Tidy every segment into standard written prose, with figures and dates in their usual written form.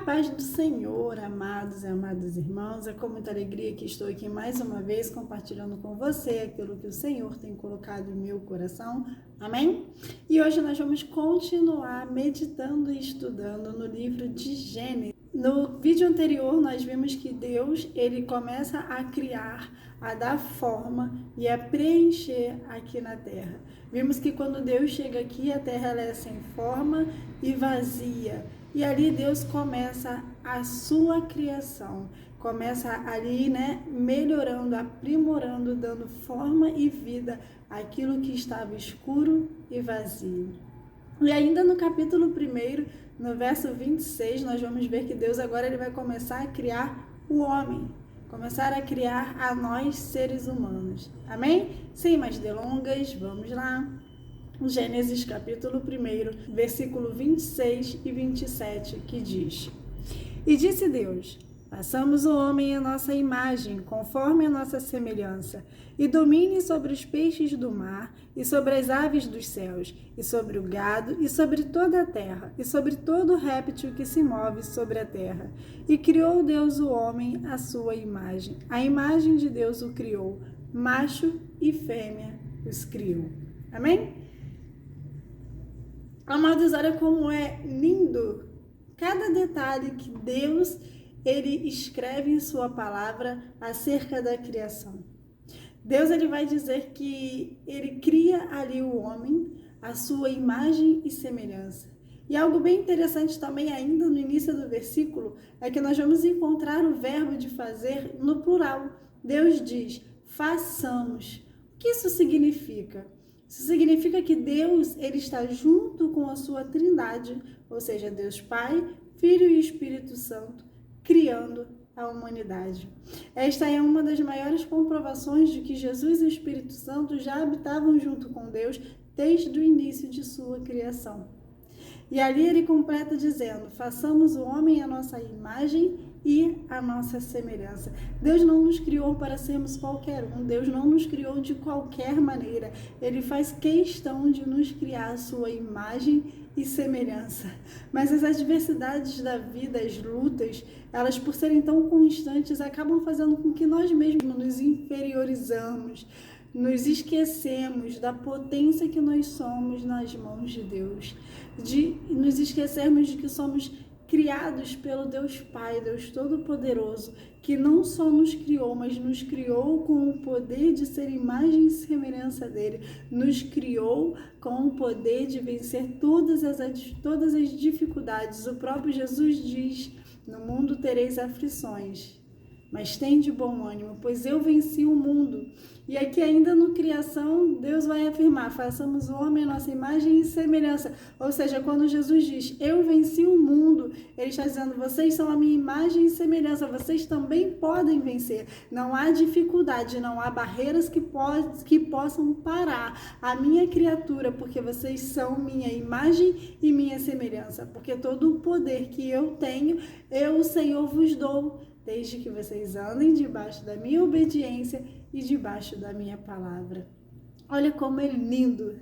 paz do Senhor, amados e amadas irmãos, é com muita alegria que estou aqui mais uma vez compartilhando com você aquilo que o Senhor tem colocado em meu coração, amém? E hoje nós vamos continuar meditando e estudando no livro de Gênesis. No vídeo anterior nós vimos que Deus, ele começa a criar, a dar forma e a preencher aqui na terra. Vimos que quando Deus chega aqui, a terra ela é sem forma e vazia. E ali Deus começa a sua criação, começa ali, melhorando, aprimorando, dando forma e vida àquilo que estava escuro e vazio. E ainda no capítulo 1, no verso 26, nós vamos ver que Deus agora ele vai começar a criar o homem, começar a criar a nós seres humanos. Amém? Sem mais delongas, vamos lá. Gênesis capítulo 1, versículo 26 e 27, que diz: E disse Deus: façamos o homem à nossa imagem, conforme a nossa semelhança, e domine sobre os peixes do mar, e sobre as aves dos céus, e sobre o gado, e sobre toda a terra, e sobre todo réptil que se move sobre a terra. E criou Deus o homem à sua imagem. A imagem de Deus o criou, macho e fêmea os criou. Amém? Amados, olha como é lindo cada detalhe que Deus ele escreve em sua palavra acerca da criação. Deus ele vai dizer que ele cria ali o homem à sua imagem e semelhança. E algo bem interessante também ainda no início do versículo é que nós vamos encontrar o verbo de fazer no plural. Deus diz: façamos. O que isso significa? Isso significa que Deus ele está junto com a sua trindade, ou seja, Deus Pai, Filho e Espírito Santo, criando a humanidade. Esta é uma das maiores comprovações de que Jesus e o Espírito Santo já habitavam junto com Deus desde o início de sua criação. E ali ele completa dizendo: façamos o homem à nossa imagem e a nossa semelhança. Deus não nos criou para sermos qualquer um, Deus não nos criou de qualquer maneira. Ele faz questão de nos criar a sua imagem e semelhança. Mas as adversidades da vida, as lutas, elas por serem tão constantes, acabam fazendo com que nós mesmos nos inferiorizamos, nos esquecemos da potência que nós somos nas mãos de Deus, de nos esquecermos de que somos criados pelo Deus Pai, Deus Todo-Poderoso, que não só nos criou, mas nos criou com o poder de ser imagem e semelhança dele, nos criou com o poder de vencer todas as dificuldades. O próprio Jesus diz: no mundo tereis aflições, mas tende bom ânimo, pois eu venci o mundo. E aqui ainda no criação, Deus vai afirmar: façamos o homem à nossa imagem e semelhança. Ou seja, quando Jesus diz: eu venci o mundo, ele está dizendo: vocês são a minha imagem e semelhança, vocês também podem vencer. Não há dificuldade, não há barreiras que possam parar a minha criatura, porque vocês são minha imagem e minha semelhança. Porque todo o poder que eu tenho, eu, o Senhor, vos dou, desde que vocês andem debaixo da minha obediência e debaixo da minha palavra. Olha como é lindo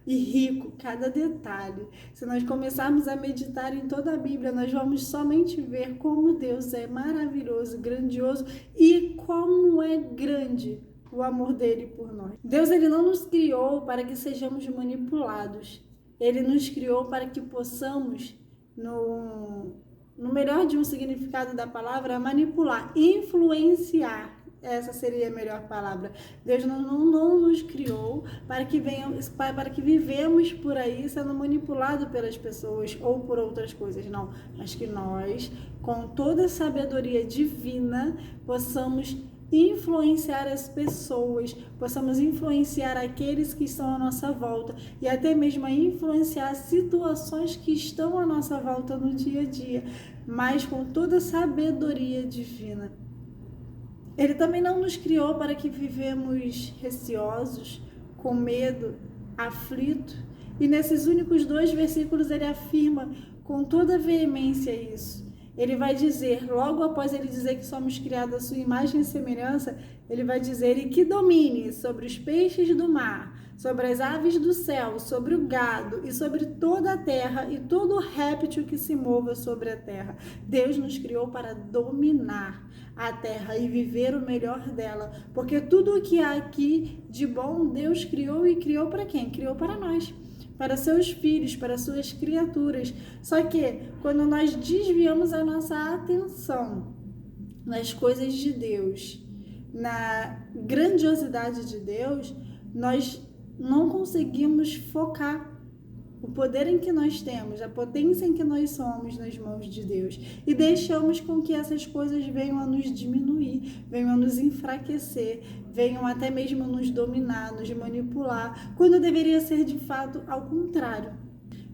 e rico cada detalhe. Se nós começarmos a meditar em toda a Bíblia, nós vamos somente ver como Deus é maravilhoso, grandioso e como é grande o amor dele por nós. Deus ele não nos criou para que sejamos manipulados. Ele nos criou para que possamos, no melhor de um significado da palavra, manipular, influenciar. Essa seria a melhor palavra. Deus não nos criou para que vivemos por aí sendo manipulado pelas pessoas ou por outras coisas, não. Mas que nós, com toda a sabedoria divina, possamos influenciar as pessoas, possamos influenciar aqueles que estão à nossa volta e até mesmo a influenciar situações que estão à nossa volta no dia a dia, mas com toda a sabedoria divina. Ele também não nos criou para que vivemos receosos, com medo, aflito. E nesses únicos 2 versículos ele afirma com toda veemência isso. ele vai dizer, logo após ele dizer que somos criados à sua imagem e semelhança, ele vai dizer, e que domine sobre os peixes do mar, sobre as aves do céu, sobre o gado e sobre toda a terra e todo réptil que se mova sobre a terra. Deus nos criou para dominar a terra e viver o melhor dela, porque tudo o que há aqui de bom, Deus criou, e criou para quem? Criou para nós, para seus filhos, para suas criaturas. Só que quando nós desviamos a nossa atenção nas coisas de Deus, na grandiosidade de Deus, nós não conseguimos focar o poder em que nós temos, a potência em que nós somos nas mãos de Deus, e deixamos com que essas coisas venham a nos diminuir, venham a nos enfraquecer, venham até mesmo a nos dominar, nos manipular, quando deveria ser de fato ao contrário.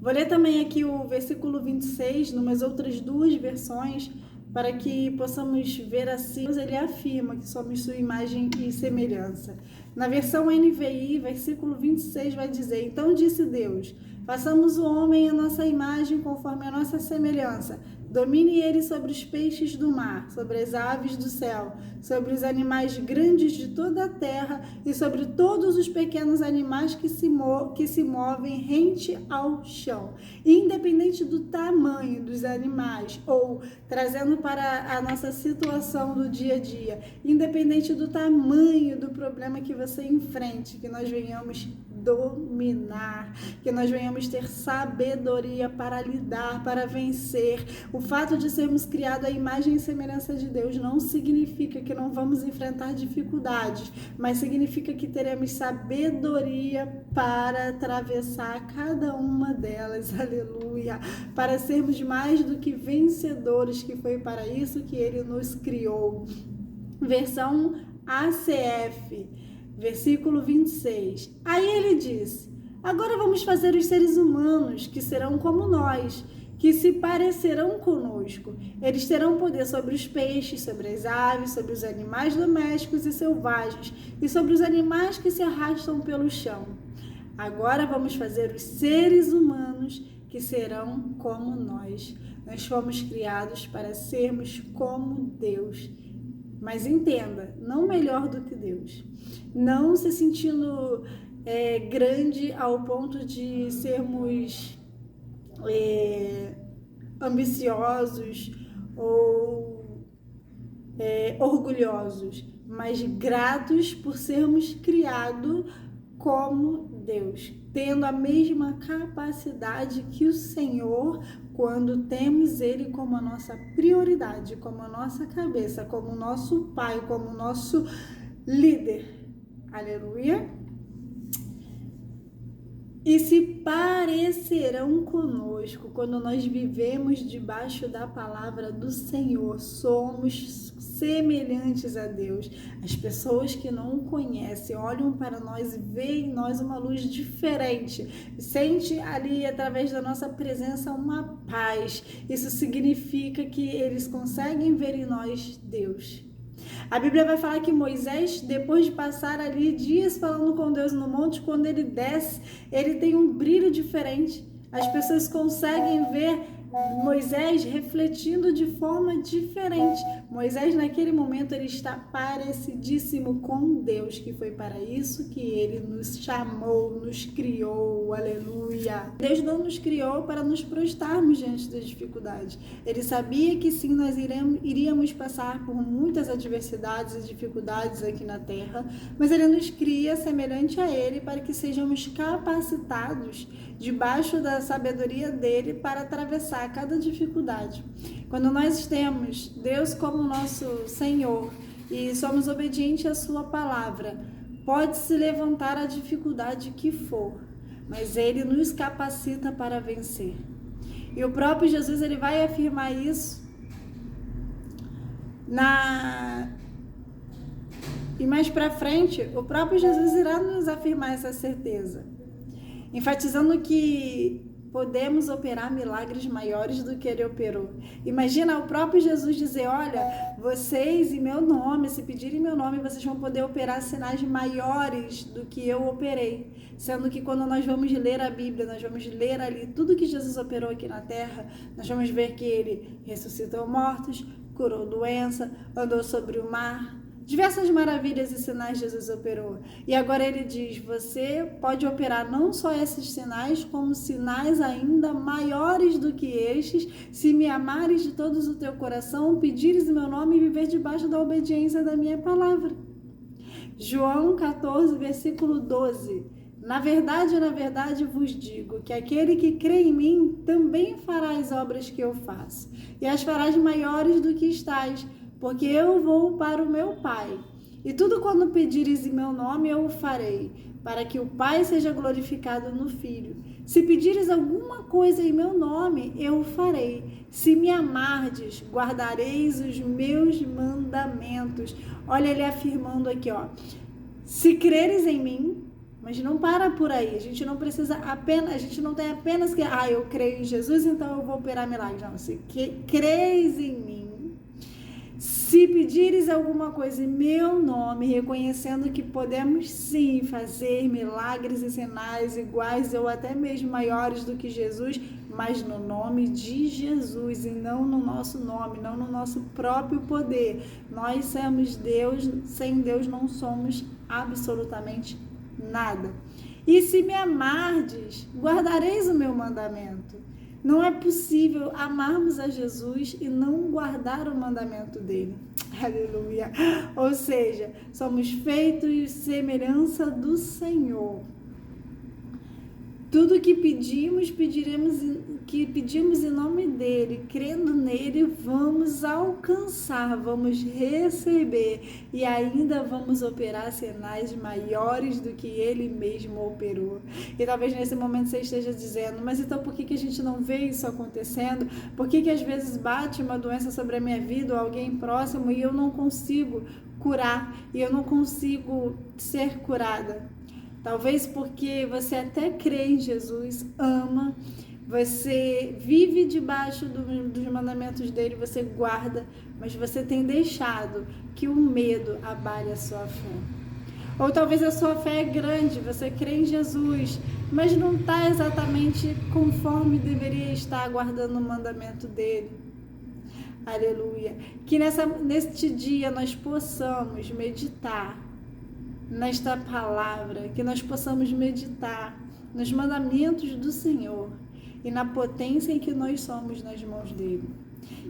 Vou ler também aqui o versículo 26, numas outras duas versões, para que possamos ver assim. Ele afirma que somos sua imagem e semelhança. Na versão NVI, versículo 26 vai dizer, então disse Deus, façamos o homem à nossa imagem conforme a nossa semelhança. Domine ele sobre os peixes do mar, sobre as aves do céu, sobre os animais grandes de toda a terra e sobre todos os pequenos animais que se movem rente ao chão. Independente do tamanho dos animais, ou trazendo para a nossa situação do dia a dia, independente do tamanho do problema que você enfrente, que nós venhamos dominar, que nós venhamos ter sabedoria para lidar, para vencer. O fato de sermos criados à imagem e semelhança de Deus não significa que não vamos enfrentar dificuldades, mas significa que teremos sabedoria para atravessar cada uma delas, aleluia, para sermos mais do que vencedores, que foi para isso que Ele nos criou. Versão ACF, versículo 26. Aí ele diz, agora vamos fazer os seres humanos, que serão como nós, que se parecerão conosco. Eles terão poder sobre os peixes, sobre as aves, sobre os animais domésticos e selvagens, e sobre os animais que se arrastam pelo chão. Agora vamos fazer os seres humanos, que serão como nós. Nós fomos criados para sermos como Deus. Mas entenda, não melhor do que Deus. Não se sentindo grande ao ponto de sermos ambiciosos ou orgulhosos, mas gratos por sermos criados como Deus, tendo a mesma capacidade que o Senhor, quando temos Ele como a nossa prioridade, como a nossa cabeça, como o nosso Pai, como o nosso líder. Aleluia! E se parecerão conosco quando nós vivemos debaixo da palavra do Senhor, somos semelhantes a Deus. As pessoas que não o conhecem olham para nós e veem em nós uma luz diferente. Sente ali, através da nossa presença, uma paz. Isso significa que eles conseguem ver em nós Deus. A Bíblia vai falar que Moisés, depois de passar ali dias falando com Deus no monte, quando ele desce, ele tem um brilho diferente. As pessoas conseguem ver Moisés refletindo de forma diferente. Moisés, naquele momento, ele está parecidíssimo com Deus, que foi para isso que ele nos chamou, nos criou, aleluia. Deus não nos criou para nos prostrarmos diante das dificuldades. Ele sabia que sim, nós iríamos passar por muitas adversidades e dificuldades aqui na terra, mas ele nos cria semelhante a ele para que sejamos capacitados debaixo da sabedoria dele para atravessar cada dificuldade. Quando nós temos Deus como nosso Senhor e somos obedientes à sua palavra, pode se levantar a dificuldade que for, mas ele nos capacita para vencer. E o próprio Jesus, ele vai afirmar isso e mais para frente, o próprio Jesus irá nos afirmar essa certeza, enfatizando que podemos operar milagres maiores do que ele operou. Imagina o próprio Jesus dizer, olha, vocês em meu nome, se pedirem meu nome, vocês vão poder operar sinais maiores do que eu operei. Sendo que quando nós vamos ler a Bíblia, nós vamos ler ali tudo que Jesus operou aqui na terra, nós vamos ver que ele ressuscitou mortos, curou doença, andou sobre o mar. Diversas maravilhas e sinais Jesus operou. E agora ele diz, você pode operar não só esses sinais, como sinais ainda maiores do que estes, se me amares de todo o teu coração, pedires o meu nome e viver debaixo da obediência da minha palavra. João 14, versículo 12. Na verdade vos digo que aquele que crê em mim também fará as obras que eu faço, e as farás maiores do que estais, porque eu vou para o meu Pai. E tudo quando pedires em meu nome eu o farei, para que o Pai seja glorificado no Filho. Se pedires alguma coisa em meu nome, eu o farei. Se me amardes, guardareis os meus mandamentos. Olha ele afirmando aqui, ó. Se creres em mim, mas não para por aí, a gente não precisa apenas, a gente não tem apenas que, eu creio em Jesus, então eu vou operar milagres. Não, se creis em mim, se pedires alguma coisa em meu nome, reconhecendo que podemos sim fazer milagres e sinais iguais ou até mesmo maiores do que Jesus, mas no nome de Jesus e não no nosso nome, não no nosso próprio poder. Nós somos Deus, sem Deus não somos absolutamente nada. E se me amardes, guardareis o meu mandamento. Não é possível amarmos a Jesus e não guardar o mandamento dele. Aleluia. Ou seja, somos feitos semelhança do Senhor. Tudo que pedimos em nome dele, crendo nele, vamos alcançar, vamos receber e ainda vamos operar sinais maiores do que ele mesmo operou. E talvez nesse momento você esteja dizendo, mas então por que a gente não vê isso acontecendo? Por que às vezes bate uma doença sobre a minha vida ou alguém próximo e eu não consigo curar, e eu não consigo ser curada? Talvez porque você até crê em Jesus, ama, você vive debaixo dos mandamentos dele, você guarda, mas você tem deixado que o medo abale a sua fé. Ou talvez a sua fé é grande, você crê em Jesus, mas não está exatamente conforme deveria estar guardando o mandamento dele. Aleluia. Que neste dia nós possamos meditar nesta palavra, que nós possamos meditar nos mandamentos do Senhor e na potência em que nós somos nas mãos dele.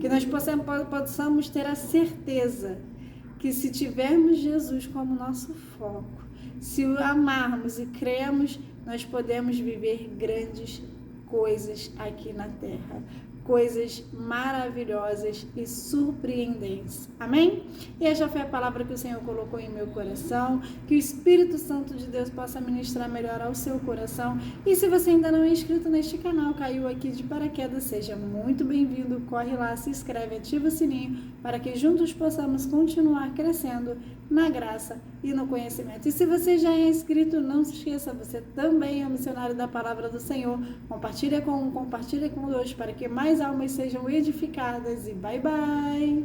Que nós possamos ter a certeza que se tivermos Jesus como nosso foco, se o amarmos e cremos, nós podemos viver grandes coisas aqui na terra. Coisas maravilhosas e surpreendentes. Amém? E essa foi a palavra que o Senhor colocou em meu coração. Que o Espírito Santo de Deus possa ministrar melhor ao seu coração. E se você ainda não é inscrito neste canal, caiu aqui de paraquedas, seja muito bem-vindo. Corre lá, se inscreve, ativa o sininho para que juntos possamos continuar crescendo na graça e no conhecimento. E se você já é inscrito, não se esqueça, você também é missionário da palavra do Senhor. Compartilha com dois para que mais almas sejam edificadas e bye bye!